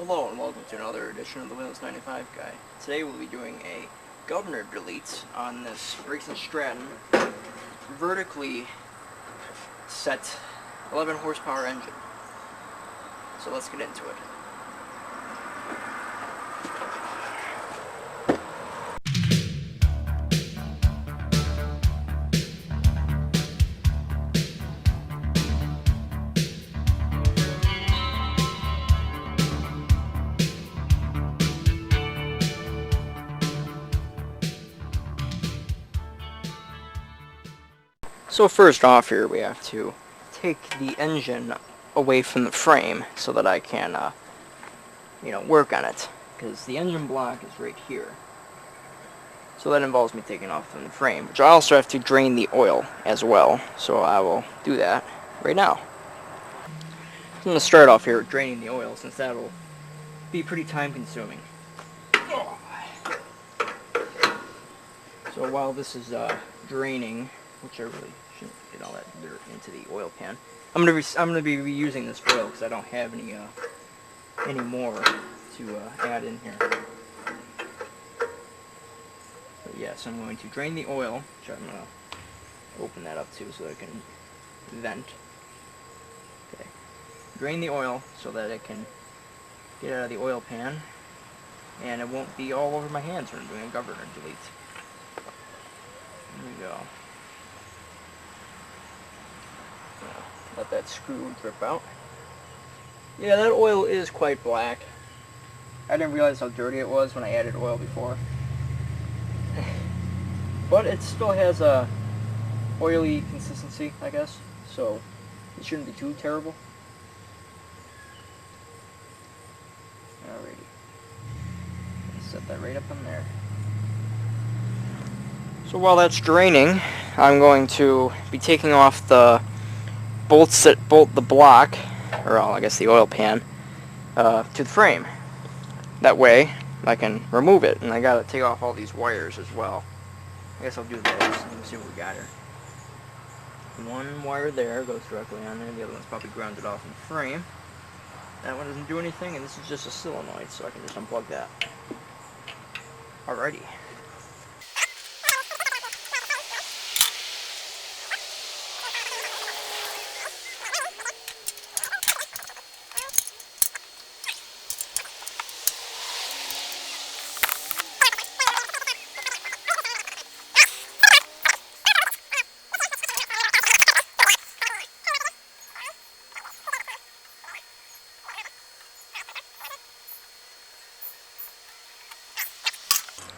Hello and welcome to another edition of the Windows 95 Guy. Today we'll be doing a governor delete on this Briggs & Stratton vertically set 11 horsepower engine. So let's get into it. So first off here we have to take the engine away from the frame so that I can, work on it. Because the engine block is right here. So that involves me taking off from the frame, which I also have to drain the oil as well. So I will do that right now. I'm going to start off here draining the oil since that'll be pretty time consuming. So while this is draining, which I really shouldn't get all that dirt into the oil pan. I'm gonna be reusing this oil because I don't have any more to add in here. But yes, I'm going to drain the oil, which I'm gonna open that up too so that I can vent. Okay, drain the oil so that it can get out of the oil pan, and it won't be all over my hands when I'm doing a governor delete. There we go. Let that screw drip out. Yeah, that oil is quite black. I didn't realize how dirty it was when I added oil before. But it still has a oily consistency, I guess. So it shouldn't be too terrible. Alrighty. Set that right up in there. So while that's draining, I'm going to be taking off the bolts that bolt the block, or I guess the oil pan, to the frame. That way I can remove it, and I gotta take off all these wires as well. I guess I'll do those. Let me see what we got here. One wire there goes directly on there, the other one's probably grounded off in the frame. That one doesn't do anything, and this is just a solenoid, so I can just unplug that. Alrighty.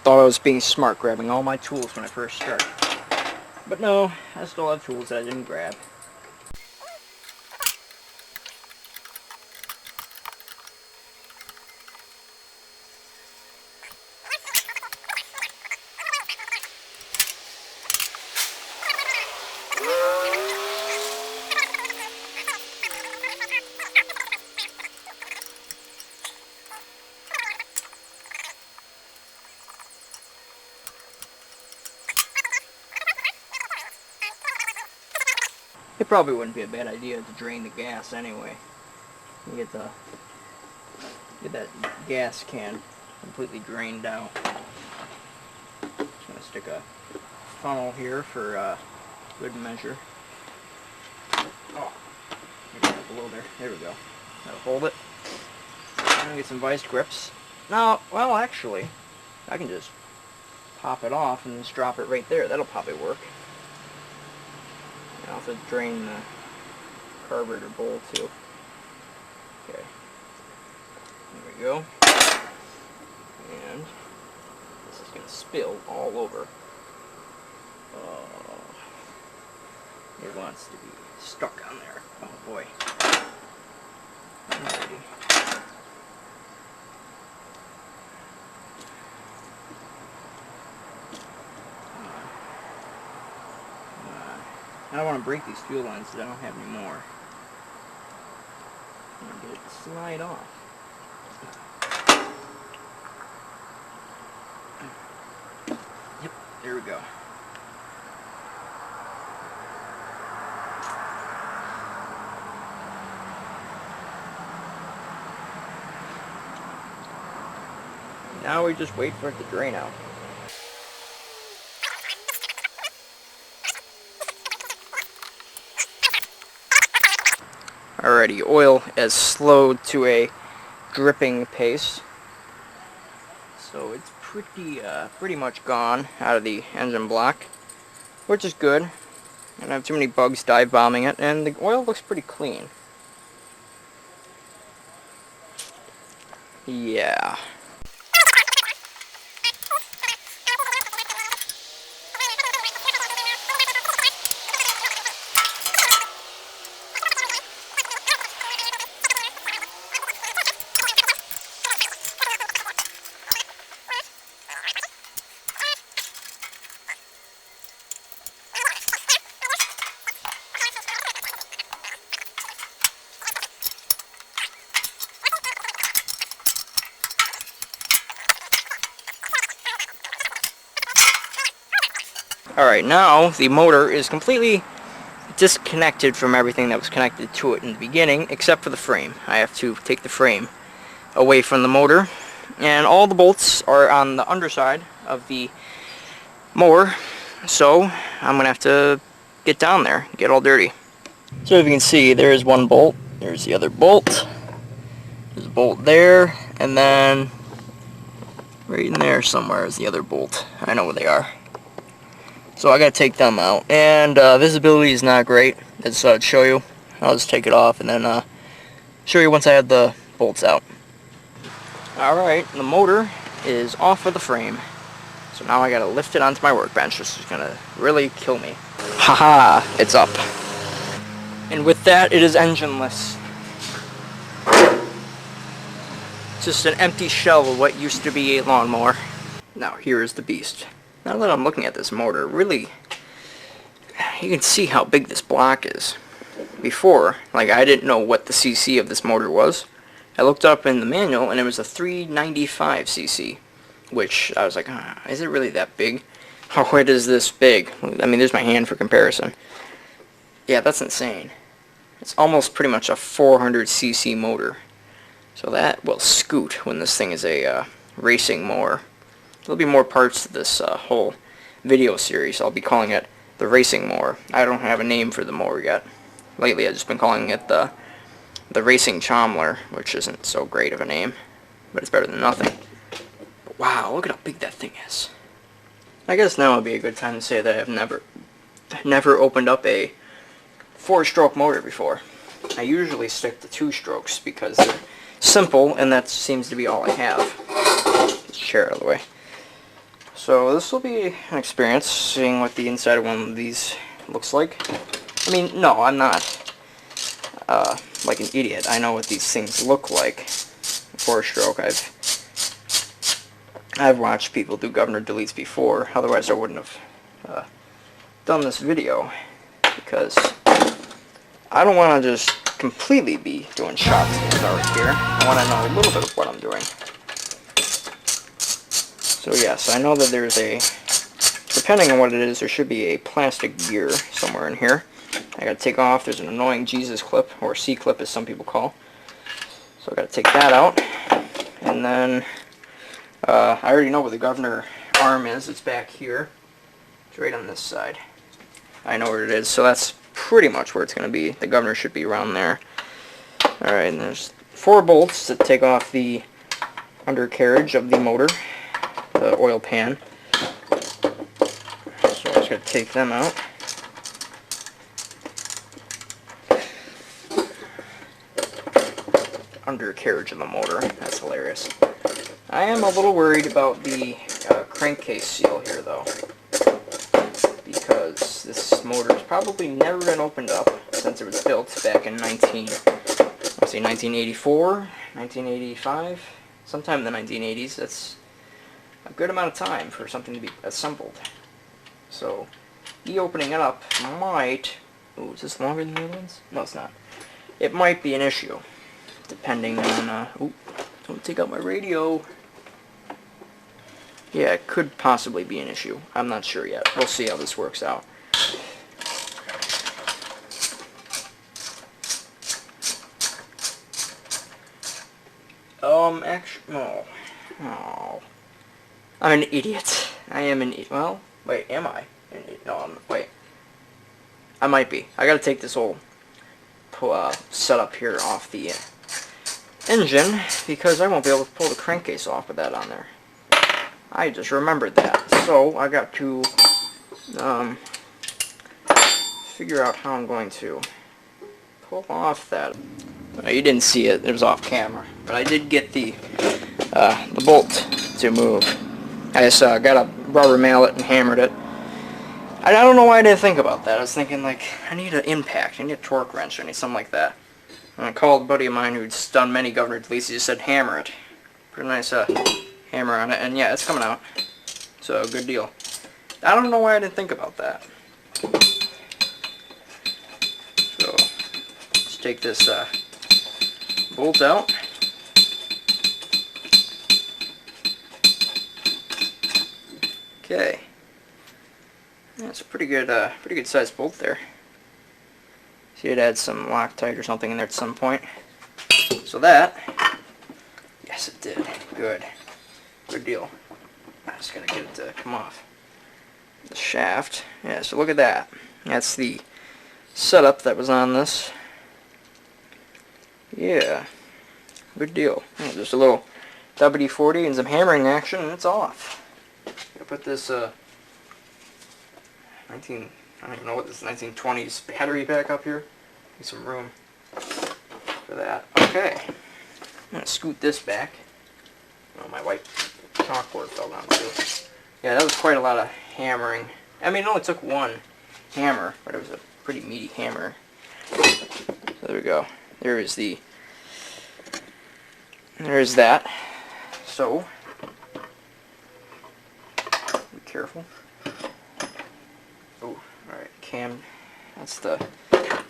Thought I was being smart grabbing all my tools when I first started. But no, I still have tools that I didn't grab. It probably wouldn't be a bad idea to drain the gas anyway. You get that gas can completely drained out. Just gonna stick a funnel here for good measure. Oh, maybe up a little there. There we go. That'll hold it. I'm gonna get some vice grips. Now, well, actually, I can just pop it off and just drop it right there. That'll probably work. I'll have to drain the carburetor bowl too. Okay. There we go. And this is going to spill all over. It wants to be stuck on there. Oh boy. Alrighty. I don't want to break these fuel lines because I don't have any more. I'm going to get it to slide off. Yep, there we go. Now we just wait for it to drain out. Alrighty, oil has slowed to a dripping pace. So it's pretty much gone out of the engine block, which is good. I don't have too many bugs dive bombing it, and the oil looks pretty clean. Yeah. Alright, now the motor is completely disconnected from everything that was connected to it in the beginning, except for the frame. I have to take the frame away from the motor, and all the bolts are on the underside of the mower, so I'm going to have to get down there, get all dirty. So as you can see, there is one bolt, there's the other bolt, there's a bolt there, and then right in there somewhere is the other bolt. I know where they are. So I gotta take them out, and visibility is not great. As I'd show you, I'll just take it off and then show you once I have the bolts out. Alright, the motor is off of the frame, so now I gotta lift it onto my workbench. This is gonna really kill me. Haha, it's up. And with that, it is engineless. It's just an empty shell of what used to be a lawnmower. Now here is the beast. Now that I'm looking at this motor, really, you can see how big this block is. Before, like, I didn't know what the cc of this motor was. I looked up in the manual and it was a 395 cc, which I was like, is it really that big? How wide is this big? I mean, there's my hand for comparison. Yeah, that's insane. It's almost pretty much a 400 cc motor. So that will scoot when this thing is a racing mower. There'll be more parts to this whole video series. I'll be calling it the racing mower. I don't have a name for the mower yet. Lately I've just been calling it the racing chommler, which isn't so great of a name, but it's better than nothing. But wow, look at how big that thing is. I guess now would be a good time to say that I've never opened up a 4-stroke motor before. I usually stick to 2 strokes because they're simple, and that seems to be all I have. Get this chair out of the way. So this will be an experience, seeing what the inside of one of these looks like. I mean, no, I'm not like an idiot. I know what these things look like. 4-stroke, I've watched people do governor deletes before, otherwise I wouldn't have done this video, because I don't want to just completely be doing shots in the dark here. I want to know a little bit of what I'm doing. So yes, I know that there's depending on what it is, there should be a plastic gear somewhere in here. I gotta take off, there's an annoying Jesus clip, or C-clip as some people call. So I gotta take that out. And then, I already know where the governor arm is, it's back here. It's right on this side. I know where it is, so that's pretty much where it's gonna be. The governor should be around there. Alright, and there's 4 bolts that take off the undercarriage of the motor. The oil pan. So I'm just going to take them out. Undercarriage of the motor. That's hilarious. I am a little worried about the crankcase seal here, though, because this motor has probably never been opened up since it was built back in 1984, 1985, sometime in the 1980s. That's a good amount of time for something to be assembled. So, opening it up might... Ooh, is this longer than the other ones? No, it's not. It might be an issue, depending on... Ooh, don't take out my radio. Yeah, it could possibly be an issue. I'm not sure yet. We'll see how this works out. Actually, no. Oh. I'm an idiot. I am an idiot. Well, wait, am I an idiot? No, wait. I might be. I gotta take this whole setup here off the engine because I won't be able to pull the crankcase off with that on there. I just remembered that. So I got to figure out how I'm going to pull off that. You didn't see it. It was off camera. But I did get the bolt to move. I just got a rubber mallet and hammered it. I don't know why I didn't think about that. I was thinking, like, I need an impact. I need a torque wrench. I need something like that. And I called a buddy of mine who's done many governor deletes. He just said, hammer it. Put a nice hammer on it. And yeah, it's coming out. So, good deal. I don't know why I didn't think about that. So, let's take this bolt out. Okay. That's a pretty good sized bolt there. See, it had some Loctite or something in there at some point. So that, yes, it did. Good deal. I just gotta get it to come off. The shaft. Yeah. So look at that. That's the setup that was on this. Yeah. Good deal. Yeah, just a little WD-40 and some hammering action, and it's off. Gonna put this I don't even know what this 1920s battery back up here. Need some room for that. Okay. I'm gonna scoot this back. Oh, my white chalkboard fell down too. Yeah, that was quite a lot of hammering. I mean, it only took one hammer, but it was a pretty meaty hammer. So there we go. There's that. So, be careful. Oh, alright, cam, that's the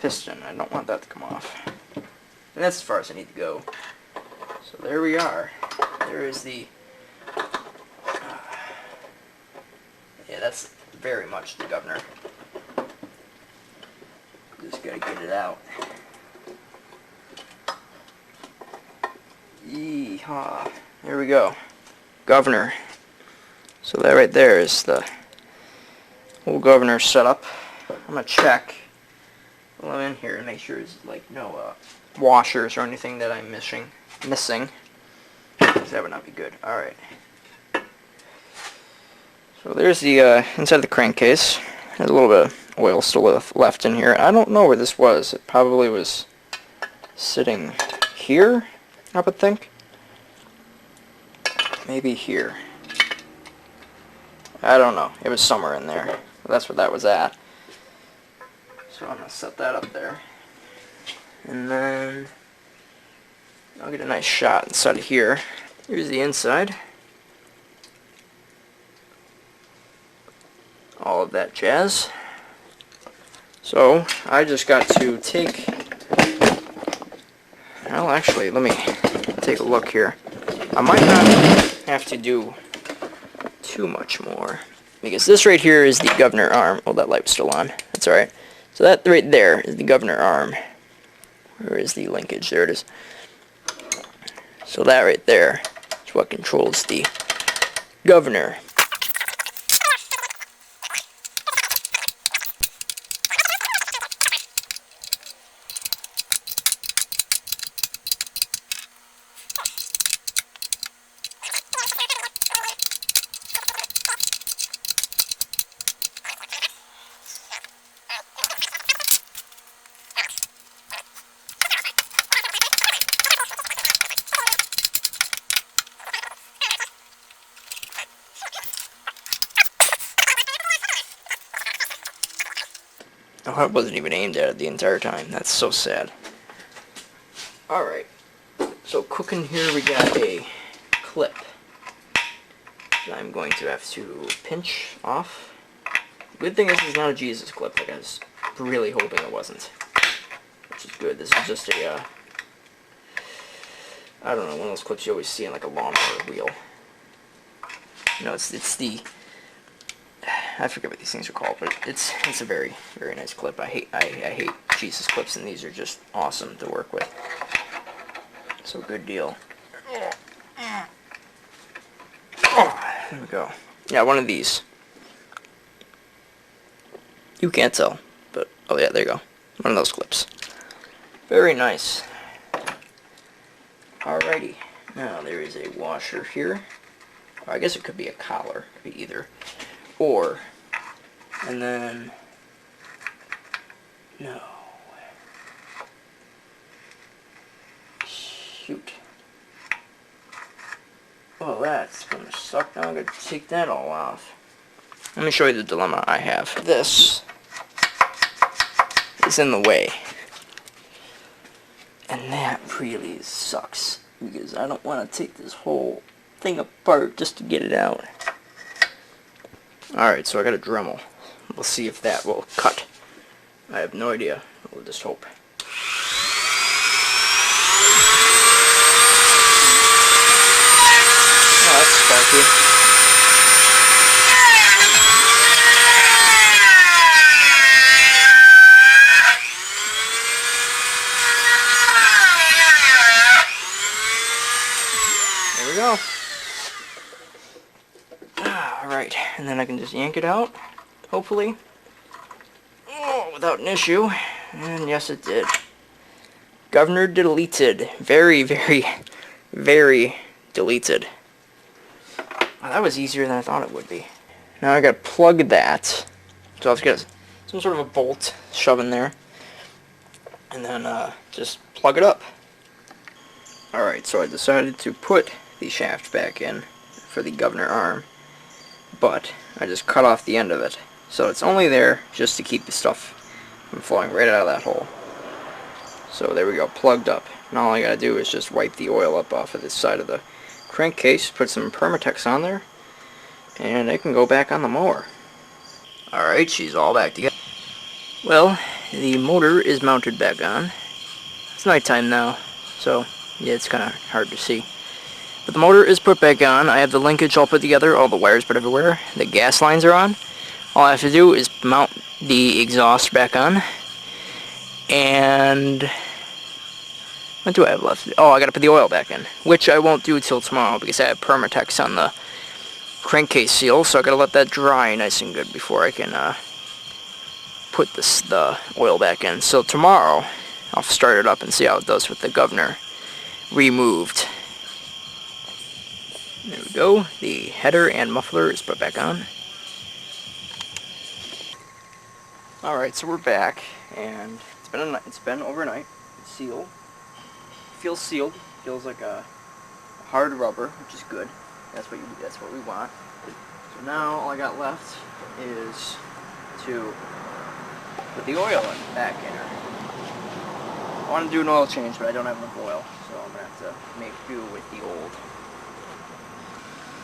piston. I don't want that to come off. And that's as far as I need to go. So there we are. There is the, yeah, that's very much the governor. Just gotta get it out. Yeehaw. There we go. Governor. So that right there is the whole governor setup. I'm gonna check while I'm in here and make sure there's like no washers or anything that I'm missing. That would not be good. Alright. So there's the inside of the crankcase. There's a little bit of oil still left in here. I don't know where this was. It probably was sitting here, I would think. Maybe here. I don't know. It was somewhere in there. That's where that was at. So I'm going to set that up there. And then I'll get a nice shot inside of here. Here's the inside. All of that jazz. So I just got to take, well actually let me take a look here. I might not have to do too much more because this right here is the governor arm. Oh, that light was still on. That's alright. So that right there is the governor arm. Where is the linkage? There it is. So that right there is what controls the governor. Oh, it wasn't even aimed at it the entire time. That's so sad. Alright. So cooking here we got a clip that I'm going to have to pinch off. Good thing this is not a Jesus clip, like I was really hoping it wasn't. Which is good. This is just a, I don't know, one of those clips you always see in like a lawnmower wheel. You know, it's the, I forget what these things are called, but it's a very, very nice clip. I hate Jesus clips, and these are just awesome to work with. So good deal. There we go. Yeah, one of these. You can't tell, but oh yeah, there you go. One of those clips. Very nice. Alrighty. Now there is a washer here. Or I guess it could be a collar. It could be either. Or, and then, no. Shoot. Well, that's gonna suck. Now I'm gonna take that all off. Let me show you the dilemma I have. This is in the way. And that really sucks. Because I don't want to take this whole thing apart just to get it out. Alright, so I got a Dremel. We'll see if that will cut. I have no idea. We'll just hope. Oh, that's sparky. There we go. Alright, and then I can just yank it out, hopefully. Oh, without an issue. And yes, it did. Governor deleted. Very, very, very deleted. Wow, that was easier than I thought it would be. Now I gotta plug that. So I'll get some sort of a bolt, shove in there, and then just plug it up. Alright, so I decided to put the shaft back in for the governor arm, but I just cut off the end of it. So it's only there just to keep the stuff from flowing right out of that hole. So there we go, plugged up. Now all I gotta do is just wipe the oil up off of this side of the crankcase, put some Permatex on there, and it can go back on the mower. Alright, she's all back together. Well, the motor is mounted back on. It's nighttime now, so yeah, it's kind of hard to see. But the motor is put back on. I have the linkage all put together, all the wires put everywhere. The gas lines are on. All I have to do is mount the exhaust back on. And what do I have left? Oh, I gotta put the oil back in, which I won't do till tomorrow because I have Permatex on the crankcase seal, so I gotta let that dry nice and good before I can put the oil back in. So tomorrow I'll start it up and see how it does with the governor removed. There we go. The header and muffler is put back on. Alright, so we're back, and it's been overnight. It's sealed. Feels sealed. Feels like a hard rubber, which is good. That's what we want. So now all I got left is to put the oil back in her. I want to do an oil change, but I don't have enough oil, so I'm gonna have to make do with the old.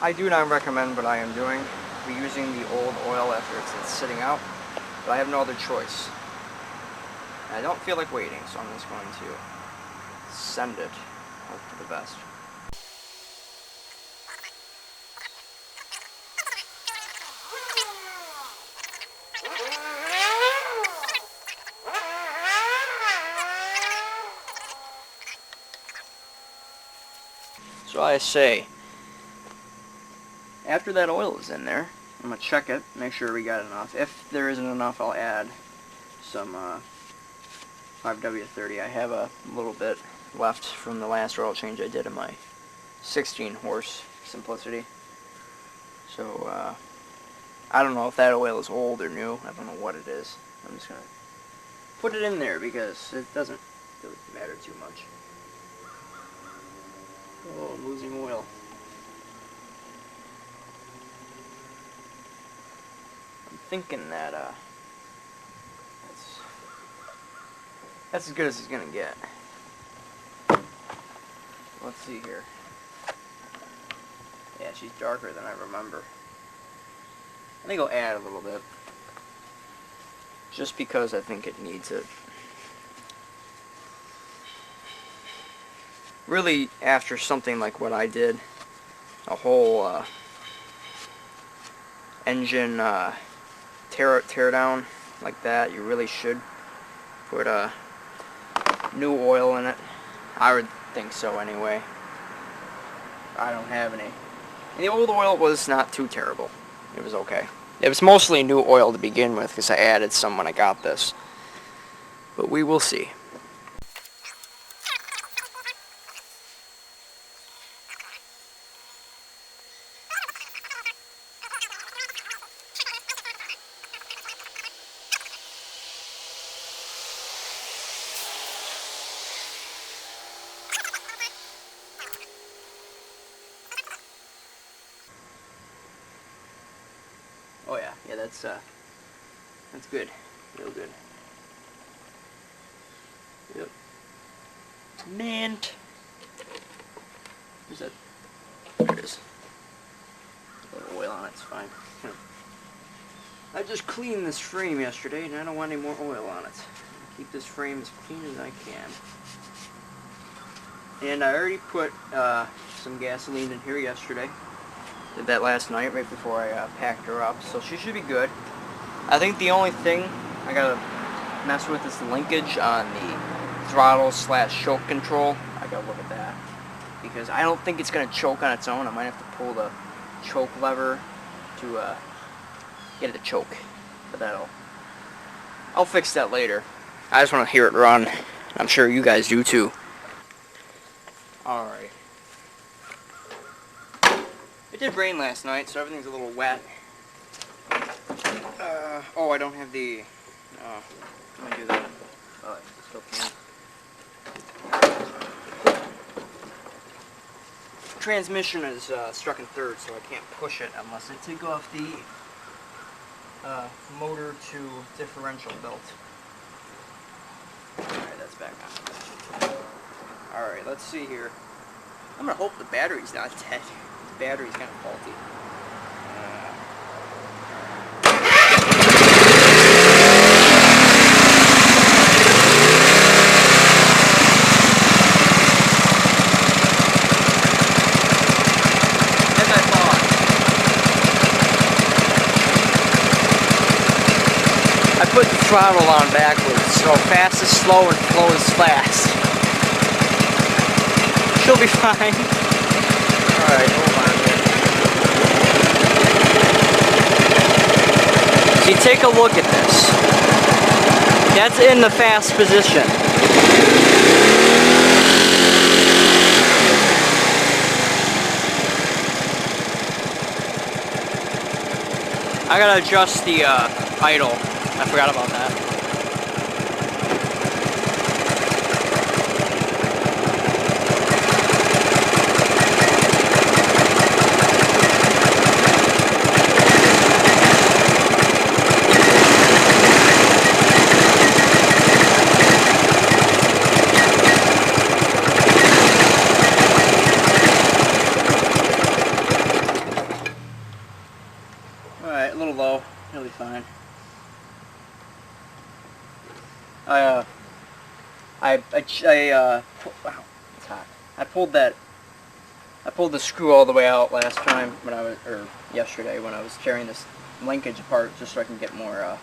I do not recommend what I am doing, reusing the old oil after it's sitting out, but I have no other choice. I don't feel like waiting, so I'm just going to send it. Hope for the best. So I say, after that oil is in there, I'm going to check it, make sure we got enough. If there isn't enough, I'll add some 5W30. I have a little bit left from the last oil change I did in my 16 horse Simplicity. So, I don't know if that oil is old or new. I don't know what it is. I'm just going to put it in there because it doesn't really matter too much. Oh, I'm losing oil. I'm thinking that that's as good as it's gonna get. Let's see here. Yeah, she's darker than I remember. I think I'll add a little bit, just because I think it needs it. Really, after something like what I did, a whole engine tear down like that, you really should put new oil in it. I would think so anyway. I don't have any And the old oil was not too terrible. It was okay. It was mostly new oil to begin with because I added some when I got this. But we will see. Oh yeah, that's good, real good. Yep. Mint. Where's that? There it is. A little oil on it, it's fine. I just cleaned this frame yesterday, and I don't want any more oil on it. Keep this frame as clean as I can. And I already put some gasoline in here yesterday. Did that last night, right before I packed her up, so she should be good. I think the only thing I gotta mess with is the linkage on the throttle / choke control. I gotta look at that because I don't think it's gonna choke on its own. I might have to pull the choke lever to get it to choke, but I'll fix that later. I just want to hear it run. I'm sure you guys do too. All right. It did rain last night, so everything's a little wet. Oh, I don't have the... let me do that. Oh, I still can. Transmission is stuck in third, so I can't push it unless I take off the motor to differential belt. Alright, that's back on. Alright, let's see here. I'm gonna hope the battery's not dead. The battery's kind of faulty. As I thought. I put the throttle on backwards, so fast is slow and slow is fast. She'll be fine. Alright, hold on here. See, take a look at this. That's in the fast position. I gotta adjust the idle. I forgot about that. Alright, a little low. It'll be fine. Wow, it's hot. I pulled the screw all the way out last time yesterday when I was tearing this linkage apart just so I can get more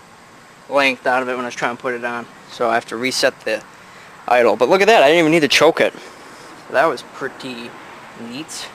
length out of it when I was trying to put it on. So I have to reset the idle. But look at that, I didn't even need to choke it. That was pretty neat.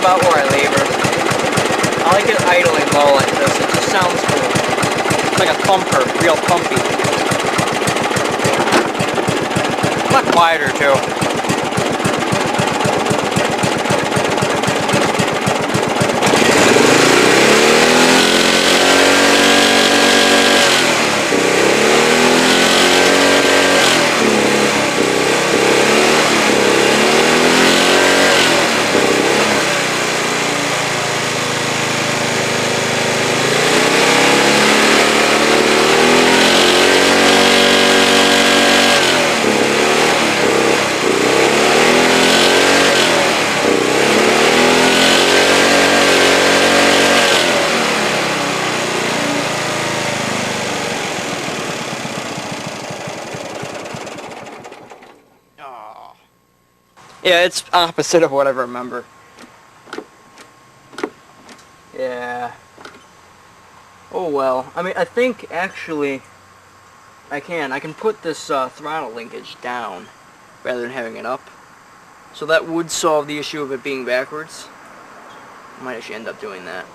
About where I leave her. I like it idling low like this. It just sounds cool. It's like a thumper, real thumpy. A lot quieter too. Yeah, it's opposite of what I remember. Yeah. Oh well. I mean, I think actually I can put this throttle linkage down rather than having it up. So that would solve the issue of it being backwards. I might actually end up doing that.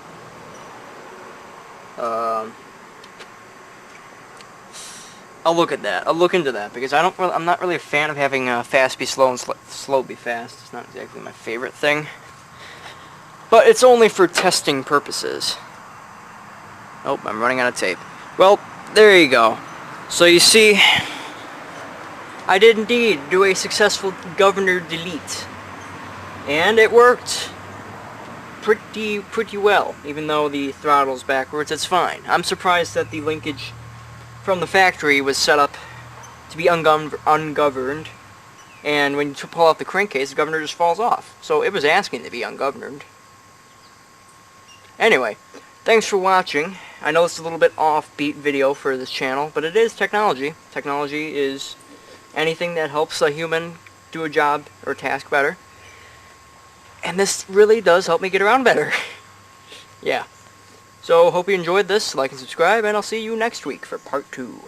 I'll look at that. I'll look into that because I'm not really a fan of having fast be slow and slow be fast. It's not exactly my favorite thing. But it's only for testing purposes. Oh, I'm running out of tape. Well, there you go. So you see, I did indeed do a successful governor delete. And it worked pretty well. Even though the throttle's backwards, it's fine. I'm surprised that the linkage from the factory was set up to be ungoverned. And when you pull out the crankcase, the governor just falls off. So it was asking to be ungoverned. Anyway, thanks for watching. I know it's a little bit offbeat video for this channel, but it is technology. Technology is anything that helps a human do a job or task better. And this really does help me get around better. Yeah. So, hope you enjoyed this. Like and subscribe, and I'll see you next week for part 2.